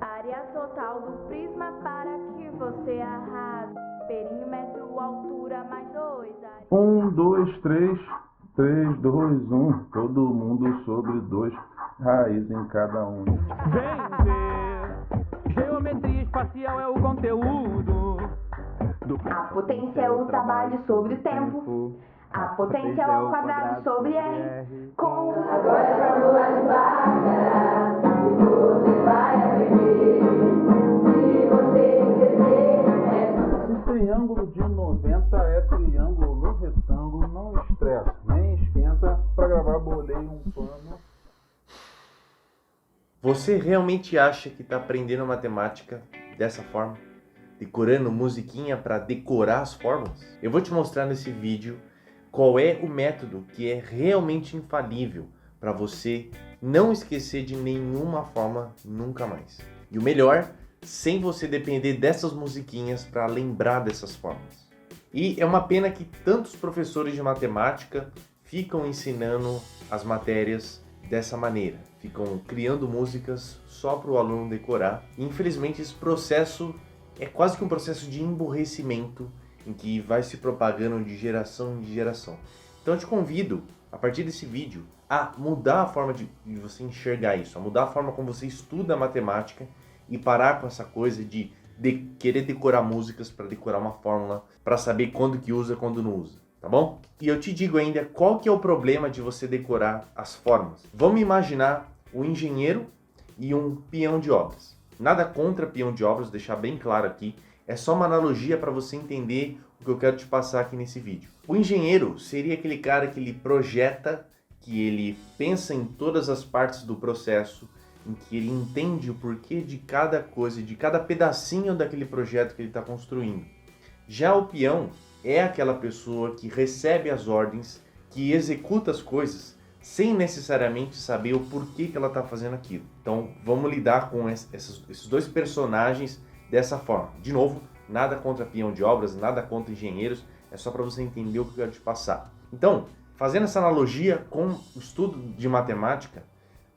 Área total do prisma para que você arrase. Perímetro, altura mais 2. 1, 2, 3, 3, 2, 1. Todo mundo sobre 2, raiz em cada um. Vem ver, geometria espacial é o conteúdo. A potência é o trabalho sobre o tempo. A potência é o quadrado sobre R. Com agora é fórmula de Bhaskara, e você vai aprender. Se você entender, Um triângulo de 90 é triângulo no retângulo, não estressa, nem esquenta. Pra gravar, bolei um pano. Você realmente acha que está aprendendo matemática dessa forma? Decorando musiquinha para decorar as fórmulas? Eu vou te mostrar nesse vídeo qual é o método que é realmente infalível para você não esquecer de nenhuma forma nunca mais. E o melhor, sem você depender dessas musiquinhas para lembrar dessas fórmulas. E é uma pena que tantos professores de matemática ficam ensinando as matérias dessa maneira. Ficam criando músicas só para o aluno decorar. E, infelizmente, esse processo é quase que um processo de emburrecimento em que vai se propagando de geração em geração. Então eu te convido, a partir desse vídeo, a mudar a forma de você enxergar isso, a mudar a forma como você estuda a matemática e parar com essa coisa de querer decorar músicas para decorar uma fórmula, para saber quando que usa e quando não usa, tá bom? E eu te digo ainda qual que é o problema de você decorar as fórmulas. Vamos imaginar um engenheiro e um peão de obras. Nada contra peão de obras, deixar bem claro aqui. É só uma analogia para você entender o que eu quero te passar aqui nesse vídeo. O engenheiro seria aquele cara que ele projeta, que ele pensa em todas as partes do processo, em que ele entende o porquê de cada coisa, de cada pedacinho daquele projeto que ele está construindo. Já o peão é aquela pessoa que recebe as ordens, que executa as coisas, sem necessariamente saber o porquê que ela está fazendo aquilo. Então vamos lidar com esses dois personagens dessa forma. De novo, nada contra peão de obras, nada contra engenheiros, é só para você entender o que eu quero te passar. Então, fazendo essa analogia com o estudo de matemática,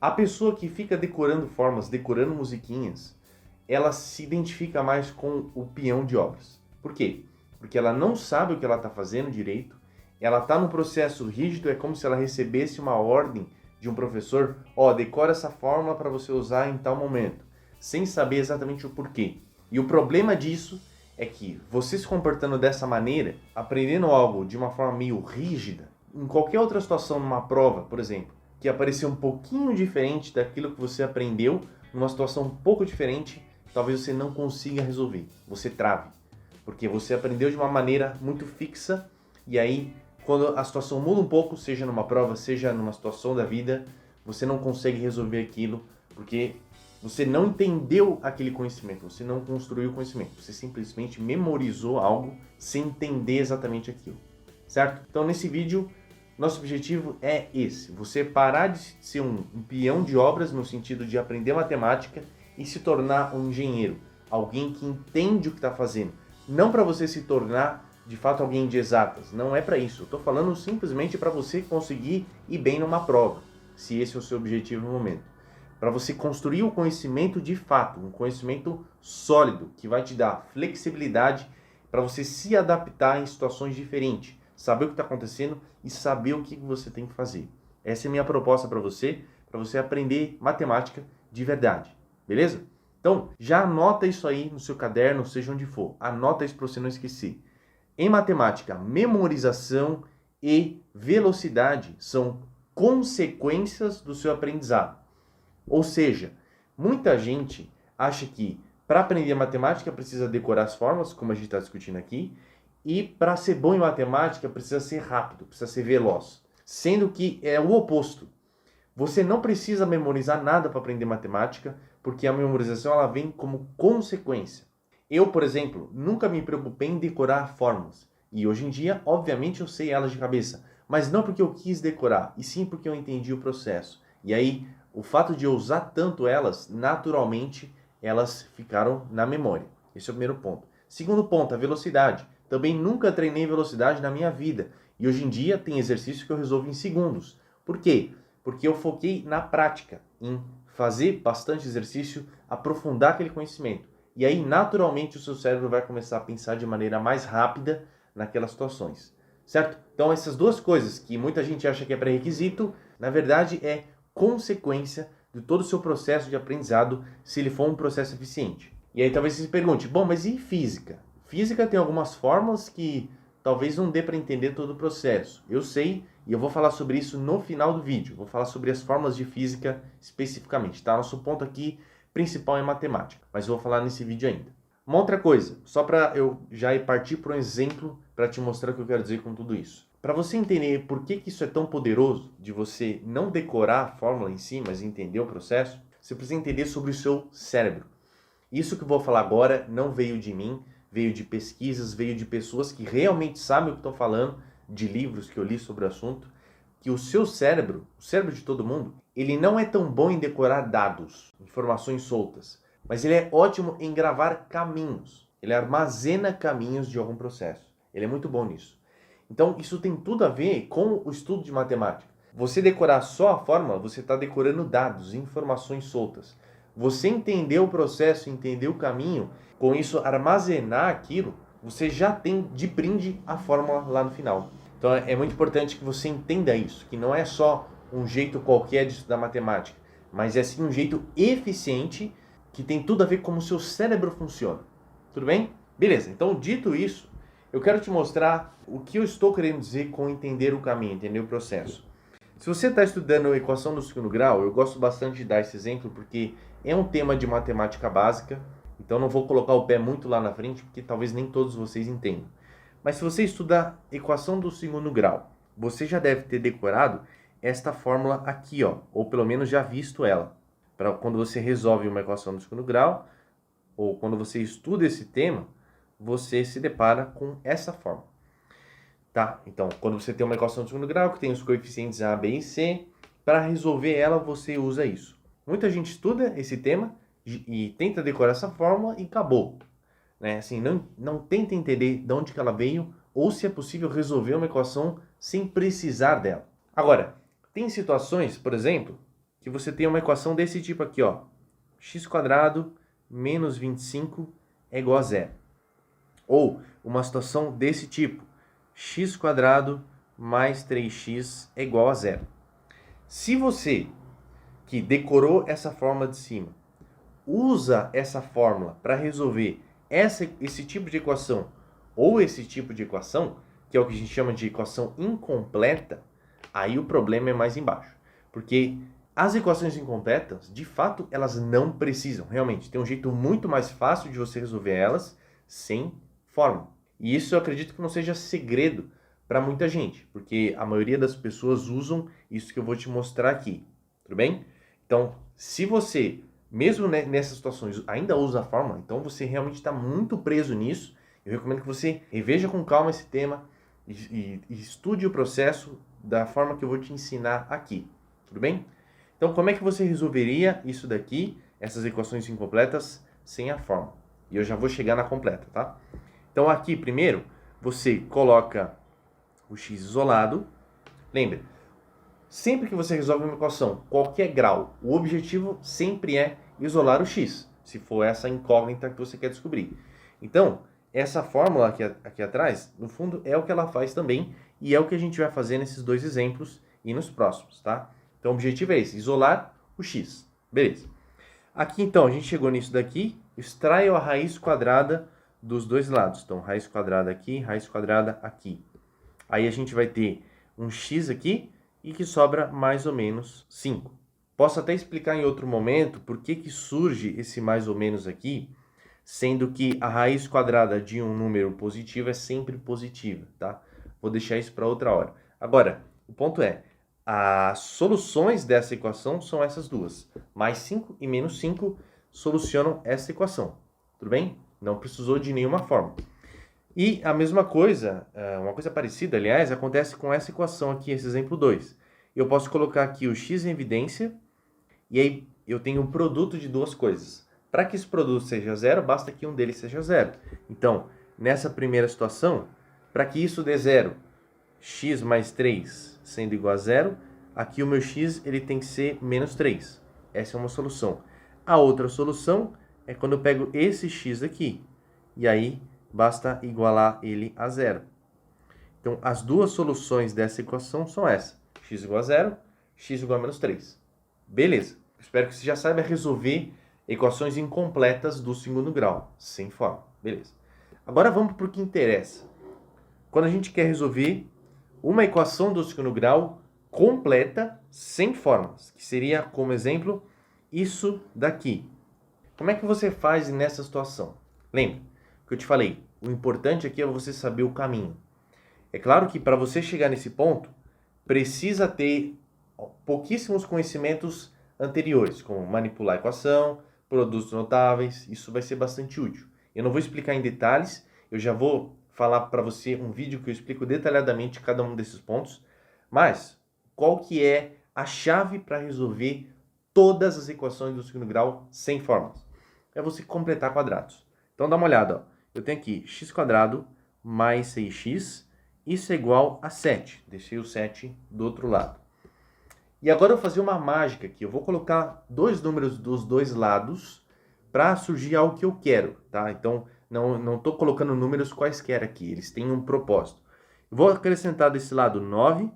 a pessoa que fica decorando fórmulas, decorando musiquinhas, ela se identifica mais com o peão de obras. Por quê? Porque ela não sabe o que ela está fazendo direito, ela está num processo rígido, é como se ela recebesse uma ordem de um professor, decora essa fórmula para você usar em tal momento, sem saber exatamente o porquê. E o problema disso é que você se comportando dessa maneira, aprendendo algo de uma forma meio rígida, em qualquer outra situação, numa prova, por exemplo, que aparecer um pouquinho diferente daquilo que você aprendeu, numa situação um pouco diferente, talvez você não consiga resolver, você trave. Porque você aprendeu de uma maneira muito fixa, e aí, quando a situação muda um pouco, seja numa prova, seja numa situação da vida, você não consegue resolver aquilo, porque você não entendeu aquele conhecimento, você não construiu o conhecimento, você simplesmente memorizou algo sem entender exatamente aquilo, certo? Então nesse vídeo, nosso objetivo é esse, você parar de ser um peão de obras no sentido de aprender matemática e se tornar um engenheiro, alguém que entende o que está fazendo, não para você se tornar de fato alguém de exatas, não é para isso, eu estou falando simplesmente para você conseguir ir bem numa prova, se esse é o seu objetivo no momento. Para você construir o conhecimento de fato, um conhecimento sólido, que vai te dar flexibilidade para você se adaptar em situações diferentes, saber o que está acontecendo e saber o que você tem que fazer. Essa é a minha proposta para você aprender matemática de verdade, beleza? Então, já anota isso aí no seu caderno, seja onde for, anota isso para você não esquecer. Em matemática, memorização e velocidade são consequências do seu aprendizado. Ou seja, muita gente acha que para aprender matemática precisa decorar as fórmulas, como a gente está discutindo aqui, e para ser bom em matemática precisa ser rápido, precisa ser veloz. Sendo que é o oposto. Você não precisa memorizar nada para aprender matemática, porque a memorização ela vem como consequência. Eu, por exemplo, nunca me preocupei em decorar fórmulas. E hoje em dia, obviamente, eu sei elas de cabeça. Mas não porque eu quis decorar, e sim porque eu entendi o processo. E aí, o fato de eu usar tanto elas, naturalmente, elas ficaram na memória. Esse é o primeiro ponto. Segundo ponto, a velocidade. Também nunca treinei velocidade na minha vida. E hoje em dia tem exercício que eu resolvo em segundos. Por quê? Porque eu foquei na prática, em fazer bastante exercício, aprofundar aquele conhecimento. E aí, naturalmente, o seu cérebro vai começar a pensar de maneira mais rápida naquelas situações, certo? Então, essas duas coisas que muita gente acha que é pré-requisito, na verdade é consequência de todo o seu processo de aprendizado, se ele for um processo eficiente. E aí talvez você se pergunte, bom, mas e física? Física tem algumas fórmulas que talvez não dê para entender todo o processo. Eu sei, e eu vou falar sobre isso no final do vídeo. Vou falar sobre as fórmulas de física especificamente, tá? Nosso ponto aqui principal é matemática, mas eu vou falar nesse vídeo ainda. Uma outra coisa, só para eu já ir partir para um exemplo para te mostrar o que eu quero dizer com tudo isso. Para você entender por que isso é tão poderoso, de você não decorar a fórmula em si, mas entender o processo, você precisa entender sobre o seu cérebro. Isso que eu vou falar agora não veio de mim, veio de pesquisas, veio de pessoas que realmente sabem o que estão falando, de livros que eu li sobre o assunto, que o seu cérebro, o cérebro de todo mundo, ele não é tão bom em decorar dados, informações soltas, mas ele é ótimo em gravar caminhos. Ele armazena caminhos de algum processo. Ele é muito bom nisso. Então, isso tem tudo a ver com o estudo de matemática. Você decorar só a fórmula, você está decorando dados, informações soltas. Você entender o processo, entender o caminho, com isso armazenar aquilo, você já tem de brinde a fórmula lá no final. Então, é muito importante que você entenda isso, que não é só um jeito qualquer de estudar matemática, mas é sim um jeito eficiente que tem tudo a ver com como o seu cérebro funciona. Tudo bem? Beleza, então dito isso, eu quero te mostrar o que eu estou querendo dizer com entender o caminho, entender o processo. Se você está estudando a equação do segundo grau, eu gosto bastante de dar esse exemplo porque é um tema de matemática básica, então não vou colocar o pé muito lá na frente porque talvez nem todos vocês entendam. Mas se você estuda a equação do segundo grau, você já deve ter decorado esta fórmula aqui, ó, ou pelo menos já visto ela. Para quando você resolve uma equação do segundo grau, ou quando você estuda esse tema, você se depara com essa fórmula. Tá? Então, quando você tem uma equação do segundo grau, que tem os coeficientes A, B e C, para resolver ela, você usa isso. Muita gente estuda esse tema e tenta decorar essa fórmula e acabou. Né? Assim, não tenta entender de onde que ela veio, ou se é possível resolver uma equação sem precisar dela. Agora, tem situações, por exemplo, que você tem uma equação desse tipo aqui, ó. x² menos 25 é igual a zero. Ou uma situação desse tipo. x² mais 3x é igual a zero. Se você, que decorou essa fórmula de cima, usa essa fórmula para resolver esse tipo de equação ou esse tipo de equação, que é o que a gente chama de equação incompleta, aí o problema é mais embaixo. Porque as equações incompletas, de fato, elas não precisam. Realmente, tem um jeito muito mais fácil de você resolver elas sem fórmula. E isso eu acredito que não seja segredo para muita gente, porque a maioria das pessoas usam isso que eu vou te mostrar aqui. Tudo bem? Então, se você, mesmo nessas situações, ainda usa a fórmula, então você realmente está muito preso nisso. Eu recomendo que você reveja com calma esse tema e estude o processo da forma que eu vou te ensinar aqui. Tudo bem? Então, como é que você resolveria isso daqui, essas equações incompletas, sem a fórmula? E eu já vou chegar na completa, tá? Então, aqui, primeiro, você coloca o x isolado. Lembra, sempre que você resolve uma equação, qualquer grau, o objetivo sempre é isolar o x, se for essa incógnita que você quer descobrir. Então, essa fórmula aqui atrás, no fundo, é o que ela faz também, e é o que a gente vai fazer nesses dois exemplos e nos próximos, tá? Então, o objetivo é esse, isolar o x. Beleza. Aqui, então, a gente chegou nisso daqui, extraio a raiz quadrada dos dois lados. Então, raiz quadrada aqui, raiz quadrada aqui. Aí a gente vai ter um x aqui e que sobra mais ou menos 5. Posso até explicar em outro momento por que surge esse mais ou menos aqui, sendo que a raiz quadrada de um número positivo é sempre positiva, tá? Vou deixar isso para outra hora. Agora, o ponto é, as soluções dessa equação são essas duas. Mais 5 e menos 5 solucionam essa equação. Tudo bem? Não precisou de nenhuma fórmula. E a mesma coisa, uma coisa parecida, aliás, acontece com essa equação aqui, esse exemplo 2. Eu posso colocar aqui o x em evidência, e aí eu tenho um produto de duas coisas. Para que esse produto seja zero, basta que um deles seja zero. Então, nessa primeira situação, para que isso dê zero, x mais 3 sendo igual a zero, aqui o meu x ele tem que ser menos 3. Essa é uma solução. A outra solução é quando eu pego esse x aqui. E aí, basta igualar ele a zero. Então, as duas soluções dessa equação são essa. X igual a zero, x igual a menos 3. Beleza. Espero que você já saiba resolver equações incompletas do segundo grau, sem forma. Beleza. Agora vamos para o que interessa. Quando a gente quer resolver uma equação do segundo grau completa, sem formas, que seria, como exemplo, isso daqui. Como é que você faz nessa situação? Lembra que eu te falei, o importante aqui é você saber o caminho. É claro que para você chegar nesse ponto, precisa ter pouquíssimos conhecimentos anteriores, como manipular a equação, produtos notáveis, isso vai ser bastante útil. Eu não vou explicar em detalhes, eu já vou falar para você um vídeo que eu explico detalhadamente cada um desses pontos, mas qual que é a chave para resolver todas as equações do segundo grau sem fórmulas? É você completar quadrados. Então dá uma olhada, ó. Eu tenho aqui x² mais 6x, isso é igual a 7. Deixei o 7 do outro lado. E agora eu vou fazer uma mágica aqui. Eu vou colocar dois números dos dois lados para surgir algo que eu quero, tá? Então, não estou colocando números quaisquer aqui. Eles têm um propósito. Eu vou acrescentar desse lado 9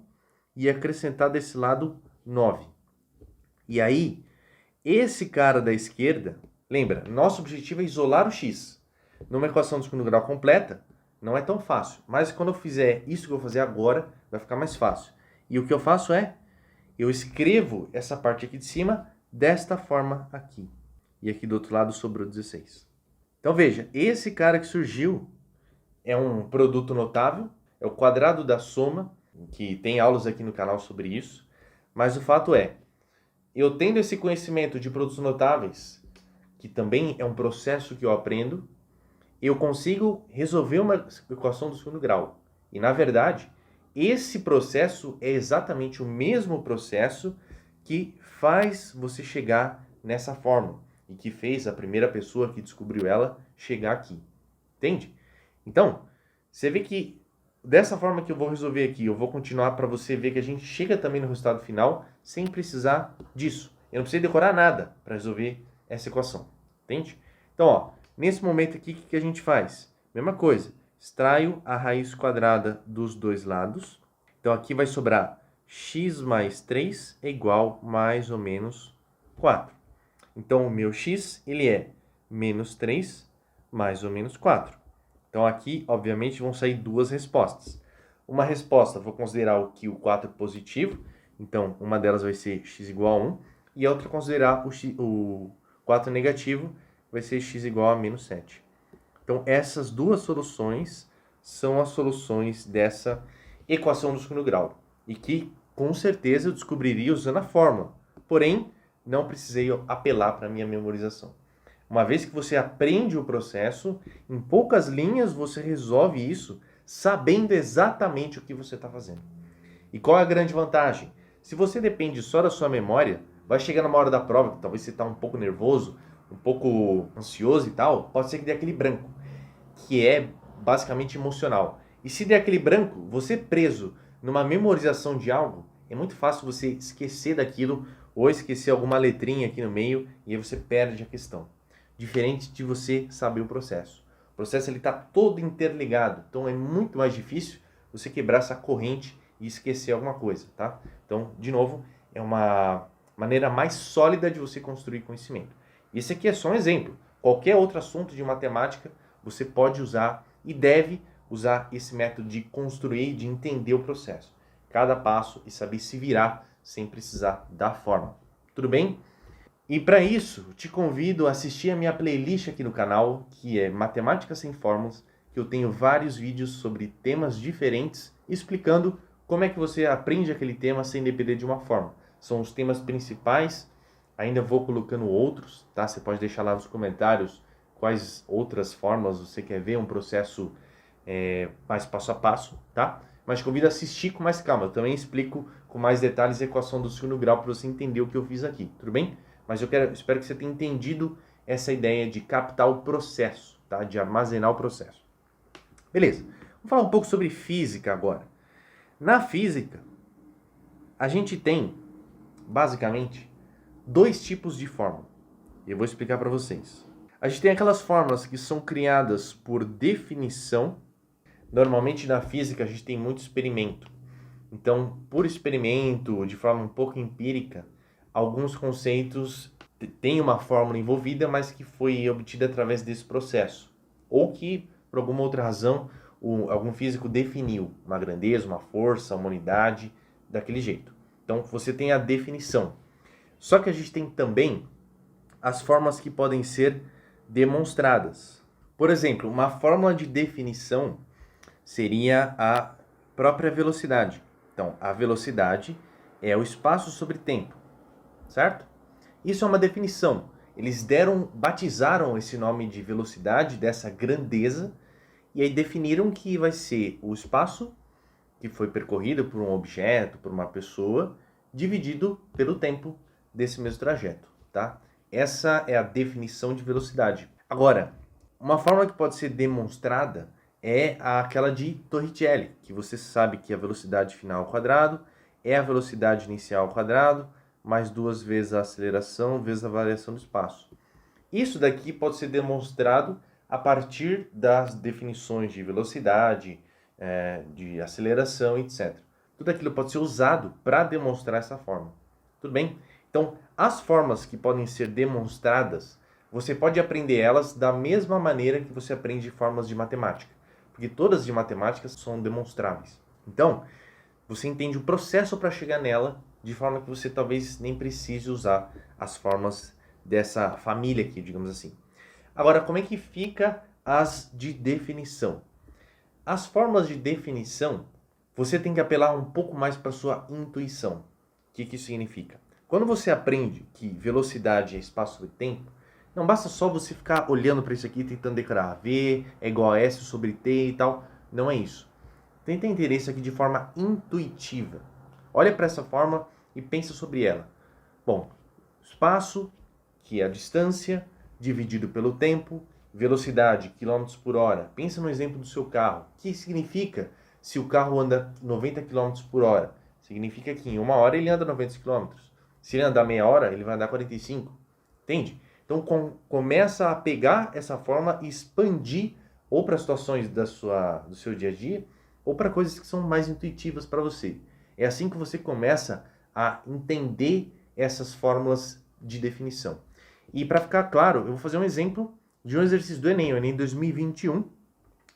e acrescentar desse lado 9. E aí, esse cara da esquerda, lembra, nosso objetivo é isolar o x. Numa equação do segundo grau completa, não é tão fácil. Mas quando eu fizer isso que eu vou fazer agora, vai ficar mais fácil. E o que eu faço é, eu escrevo essa parte aqui de cima desta forma aqui. E aqui do outro lado sobrou 16. Então veja, esse cara que surgiu é um produto notável, é o quadrado da soma, que tem aulas aqui no canal sobre isso. Mas o fato é, eu tendo esse conhecimento de produtos notáveis, que também é um processo que eu aprendo, eu consigo resolver uma equação do segundo grau. E, na verdade, esse processo é exatamente o mesmo processo que faz você chegar nessa fórmula e que fez a primeira pessoa que descobriu ela chegar aqui. Entende? Então, você vê que dessa forma que eu vou resolver aqui, eu vou continuar para você ver que a gente chega também no resultado final sem precisar disso. Eu não preciso decorar nada para resolver essa equação. Entende? Então, ó, nesse momento aqui, o que a gente faz? Mesma coisa. Extraio a raiz quadrada dos dois lados. Então, aqui vai sobrar x mais 3 é igual mais ou menos 4. Então, o meu x, ele é menos 3 mais ou menos 4. Então, aqui, obviamente, vão sair duas respostas. Uma resposta, vou considerar o 4 positivo. Então, uma delas vai ser x igual a 1. E a outra, considerar o 4 negativo, vai ser x igual a menos 7. Então, essas duas soluções são as soluções dessa equação do segundo grau. E que, com certeza, eu descobriria usando a fórmula. Porém, não precisei apelar para a minha memorização. Uma vez que você aprende o processo, em poucas linhas você resolve isso, sabendo exatamente o que você está fazendo. E qual é a grande vantagem? Se você depende só da sua memória, vai chegar numa hora da prova, que talvez você está um pouco nervoso, um pouco ansioso e tal, pode ser que dê aquele branco, que é basicamente emocional. E se der aquele branco, você preso numa memorização de algo, é muito fácil você esquecer daquilo ou esquecer alguma letrinha aqui no meio e aí você perde a questão. Diferente de você saber o processo. O processo está todo interligado, então é muito mais difícil você quebrar essa corrente e esquecer alguma coisa, tá? Então, de novo, é uma maneira mais sólida de você construir conhecimento. Esse aqui é só um exemplo. Qualquer outro assunto de matemática, você pode usar e deve usar esse método de construir, de entender o processo. Cada passo e saber se virar sem precisar da fórmula. Tudo bem? E para isso, te convido a assistir a minha playlist aqui no canal, que é Matemática Sem Fórmulas, que eu tenho vários vídeos sobre temas diferentes, explicando como é que você aprende aquele tema sem depender de uma fórmula. São os temas principais, ainda vou colocando outros, tá? Você pode deixar lá nos comentários quais outras fórmulas você quer ver, um processo mais passo a passo, tá? Mas te convido a assistir com mais calma. Eu também explico com mais detalhes a equação do segundo grau para você entender o que eu fiz aqui, tudo bem? Mas espero que você tenha entendido essa ideia de captar o processo, tá? De armazenar o processo. Beleza, vamos falar um pouco sobre física agora. Na física, a gente tem, basicamente, dois tipos de fórmula. Eu vou explicar para vocês. A gente tem aquelas fórmulas que são criadas por definição. Normalmente na física a gente tem muito experimento. Então, por experimento, de forma um pouco empírica, alguns conceitos têm uma fórmula envolvida, mas que foi obtida através desse processo. Ou que, por alguma outra razão, algum físico definiu uma grandeza, uma força, uma unidade, daquele jeito. Então, você tem a definição. Só que a gente tem também as formas que podem ser demonstradas. Por exemplo, uma fórmula de definição seria a própria velocidade. Então, a velocidade é o espaço sobre tempo, certo? Isso é uma definição. Eles batizaram esse nome de velocidade, dessa grandeza, e aí definiram que vai ser o espaço que foi percorrido por um objeto, por uma pessoa, dividido pelo tempo desse mesmo trajeto, tá? Essa é a definição de velocidade. Agora, uma forma que pode ser demonstrada é aquela de Torricelli, que você sabe que a velocidade final ao quadrado é a velocidade inicial ao quadrado, mais 2 vezes a aceleração, vezes a variação do espaço. Isso daqui pode ser demonstrado a partir das definições de velocidade, de aceleração, etc. Tudo aquilo pode ser usado para demonstrar essa forma. Tudo bem? Então, as formas que podem ser demonstradas, você pode aprender elas da mesma maneira que você aprende formas de matemática. Porque todas de matemática são demonstráveis. Então, você entende o processo para chegar nela, de forma que você talvez nem precise usar as formas dessa família aqui, digamos assim. Agora, como é que fica as de definição? As formas de definição, você tem que apelar um pouco mais para a sua intuição. O que isso significa? Quando você aprende que velocidade é espaço sobre tempo, não basta só você ficar olhando para isso aqui, tentando decorar. V é igual a S sobre T e tal. Não é isso. Tenta entender isso aqui de forma intuitiva. Olha para essa forma e pensa sobre ela. Bom, espaço, que é a distância, dividido pelo tempo, velocidade, km por hora. Pensa no exemplo do seu carro. O que significa se o carro anda 90 km por hora? Significa que em 1 hora ele anda 90 km. Se ele andar meia hora, ele vai andar 45. Entende? Então começa a pegar essa forma e expandir ou para situações do seu dia a dia ou para coisas que são mais intuitivas para você. É assim que você começa a entender essas fórmulas de definição. E para ficar claro, eu vou fazer um exemplo de um exercício do Enem, o Enem 2021,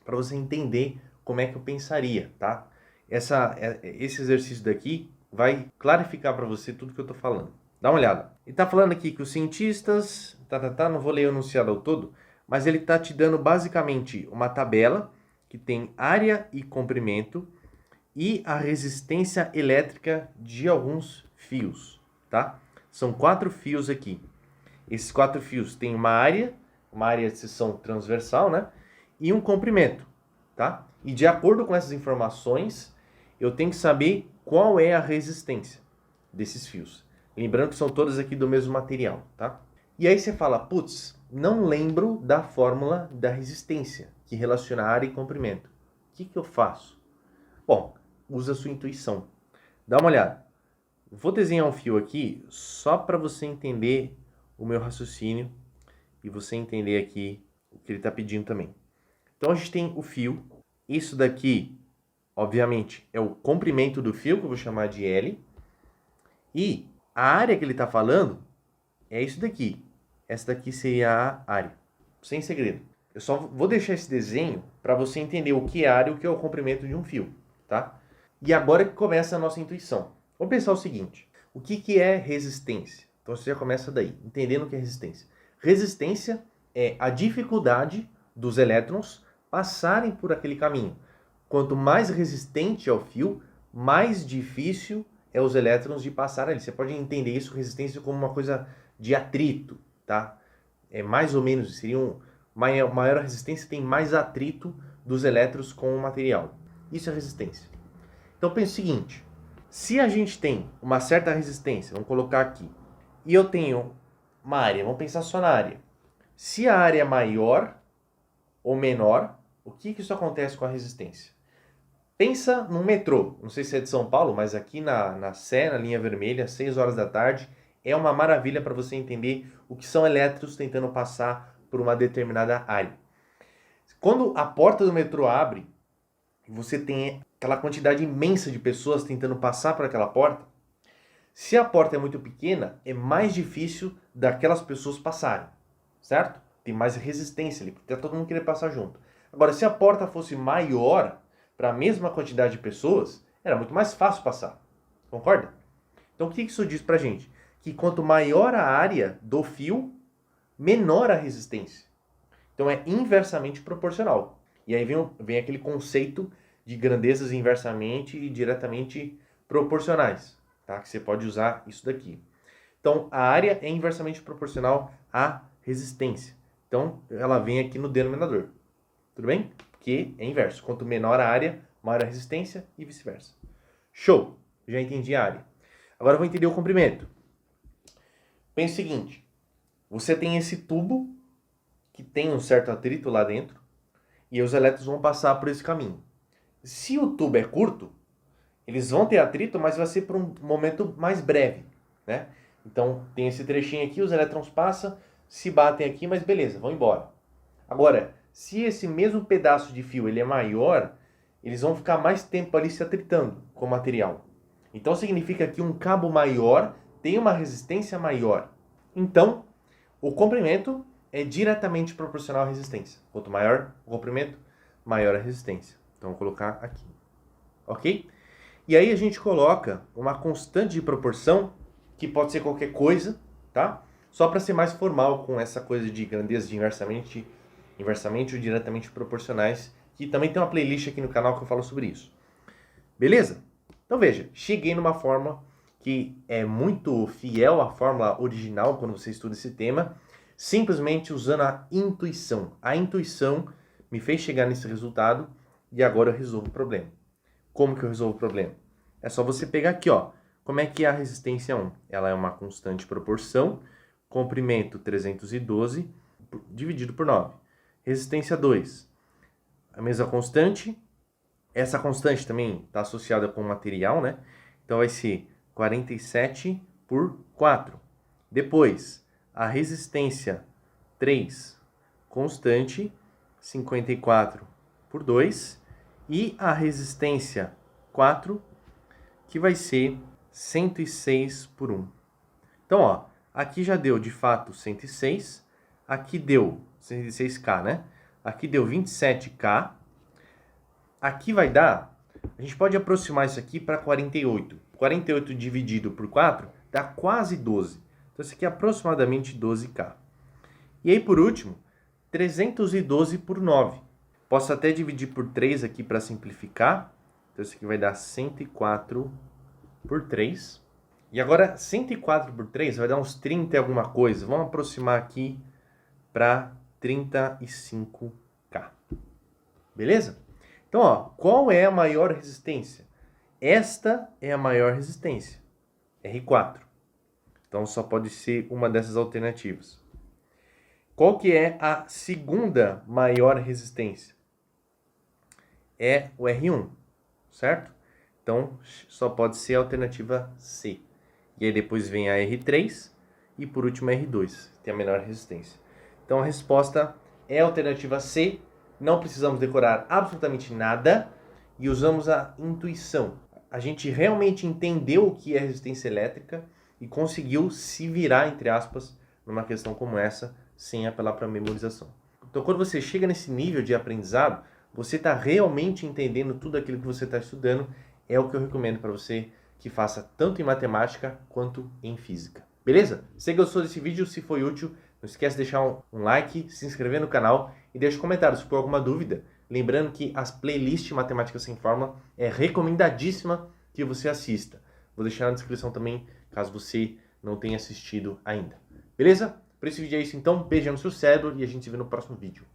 para você entender como é que eu pensaria, tá? Esse exercício daqui vai clarificar para você tudo que eu estou falando. Dá uma olhada. Ele está falando aqui que os cientistas... não vou ler o enunciado ao todo, mas ele está te dando basicamente uma tabela que tem área e comprimento e a resistência elétrica de alguns fios, tá? São 4 fios aqui. Esses 4 fios têm uma área de seção transversal, né? E um comprimento, tá? E de acordo com essas informações, eu tenho que saber qual é a resistência desses fios. Lembrando que são todas aqui do mesmo material, tá? E aí você fala, putz, não lembro da fórmula da resistência, que relaciona área e comprimento. O que eu faço? Bom, usa a sua intuição. Dá uma olhada. Vou desenhar um fio aqui só para você entender o meu raciocínio e você entender aqui o que ele está pedindo também. Então a gente tem o fio. Isso daqui, obviamente, é o comprimento do fio, que eu vou chamar de L. E a área que ele está falando é isso daqui. Essa daqui seria a área. Sem segredo. Eu só vou deixar esse desenho para você entender o que é área e o que é o comprimento de um fio, tá? E agora que começa a nossa intuição. Vamos pensar o seguinte. O que é resistência? Então você já começa daí, entendendo o que é resistência. Resistência é a dificuldade dos elétrons passarem por aquele caminho. Quanto mais resistente é o fio, mais difícil é os elétrons de passar ali. Você pode entender isso, resistência, como uma coisa de atrito, tá? É mais ou menos, maior a resistência tem mais atrito dos elétrons com o material. Isso é resistência. Então pense o seguinte, se a gente tem uma certa resistência, vamos colocar aqui, e eu tenho uma área, vamos pensar só na área. Se a área é maior ou menor, o que isso acontece com a resistência? Pensa num metrô, não sei se é de São Paulo, mas aqui na Sé, na linha vermelha, 6 horas da tarde, é uma maravilha para você entender o que são elétrons tentando passar por uma determinada área. Quando a porta do metrô abre, você tem aquela quantidade imensa de pessoas tentando passar por aquela porta. Se a porta é muito pequena, é mais difícil daquelas pessoas passarem, certo? Tem mais resistência ali, porque tá todo mundo querendo passar junto. Agora, se a porta fosse maior, para a mesma quantidade de pessoas, era muito mais fácil passar. Concorda? Então, o que isso diz pra gente? Que quanto maior a área do fio, menor a resistência. Então, é inversamente proporcional. E aí vem aquele conceito de grandezas inversamente e diretamente proporcionais, tá? Que você pode usar isso daqui. Então, a área é inversamente proporcional à resistência. Então, ela vem aqui no denominador. Tudo bem? Porque é inverso. Quanto menor a área, maior a resistência e vice-versa. Show! Já entendi a área. Agora eu vou entender o comprimento. Pensa o seguinte. Você tem esse tubo que tem um certo atrito lá dentro e os elétrons vão passar por esse caminho. Se o tubo é curto, eles vão ter atrito, mas vai ser por um momento mais breve, né? Então, tem esse trechinho aqui, os elétrons passam, se batem aqui, mas beleza, vão embora. Agora, se esse mesmo pedaço de fio ele é maior, eles vão ficar mais tempo ali se atritando com o material. Então, significa que um cabo maior tem uma resistência maior. Então, o comprimento é diretamente proporcional à resistência. Quanto maior o comprimento, maior a resistência. Então, vou colocar aqui. Ok? E aí a gente coloca uma constante de proporção, que pode ser qualquer coisa, tá? Só para ser mais formal com essa coisa de grandeza de inversamente ou diretamente proporcionais, que também tem uma playlist aqui no canal que eu falo sobre isso. Beleza? Então veja, cheguei numa forma que é muito fiel à fórmula original quando você estuda esse tema, simplesmente usando a intuição. A intuição me fez chegar nesse resultado e agora eu resolvo o problema. Como que eu resolvo o problema? É só você pegar aqui, ó. Como é que é a resistência 1? Ela é uma constante proporção, comprimento 312 dividido por 9. Resistência 2, a mesma constante. Essa constante também está associada com o material, né? Então vai ser 47 por 4. Depois, a resistência 3, constante, 54 por 2. E a resistência 4, que vai ser 106 por 1. Então, ó, aqui já deu de fato 106. Aqui deu 106K, né? Aqui deu 27K. Aqui vai dar, a gente pode aproximar isso aqui para 48. 48 dividido por 4 dá quase 12. Então, isso aqui é aproximadamente 12K. E aí, por último, 312 por 9. Posso até dividir por 3 aqui para simplificar. Então, isso aqui vai dar 104 por 3. E agora, 104 por 3 vai dar uns 30 e alguma coisa. Vamos aproximar aqui para 35K. Beleza? Então, ó, qual é a maior resistência? Esta é a maior resistência, R4. Então, só pode ser uma dessas alternativas. Qual que é a segunda maior resistência? É o R1, certo? Então, só pode ser a alternativa C. E aí depois vem a R3 e por último a R2, que tem a menor resistência. Então, a resposta é a alternativa C. Não precisamos decorar absolutamente nada e usamos a intuição. A gente realmente entendeu o que é resistência elétrica e conseguiu se virar, entre aspas, numa questão como essa, sem apelar para a memorização. Então, quando você chega nesse nível de aprendizado, você está realmente entendendo tudo aquilo que você está estudando. É o que eu recomendo para você que faça tanto em matemática quanto em física. Beleza? Se gostou desse vídeo, se foi útil, não esquece de deixar um like, se inscrever no canal e deixe um comentário se for alguma dúvida. Lembrando que as playlists Matemática Sem Fórmula é recomendadíssima que você assista. Vou deixar na descrição também, caso você não tenha assistido ainda. Beleza? Por esse vídeo é isso então. Beijo no seu cérebro e a gente se vê no próximo vídeo.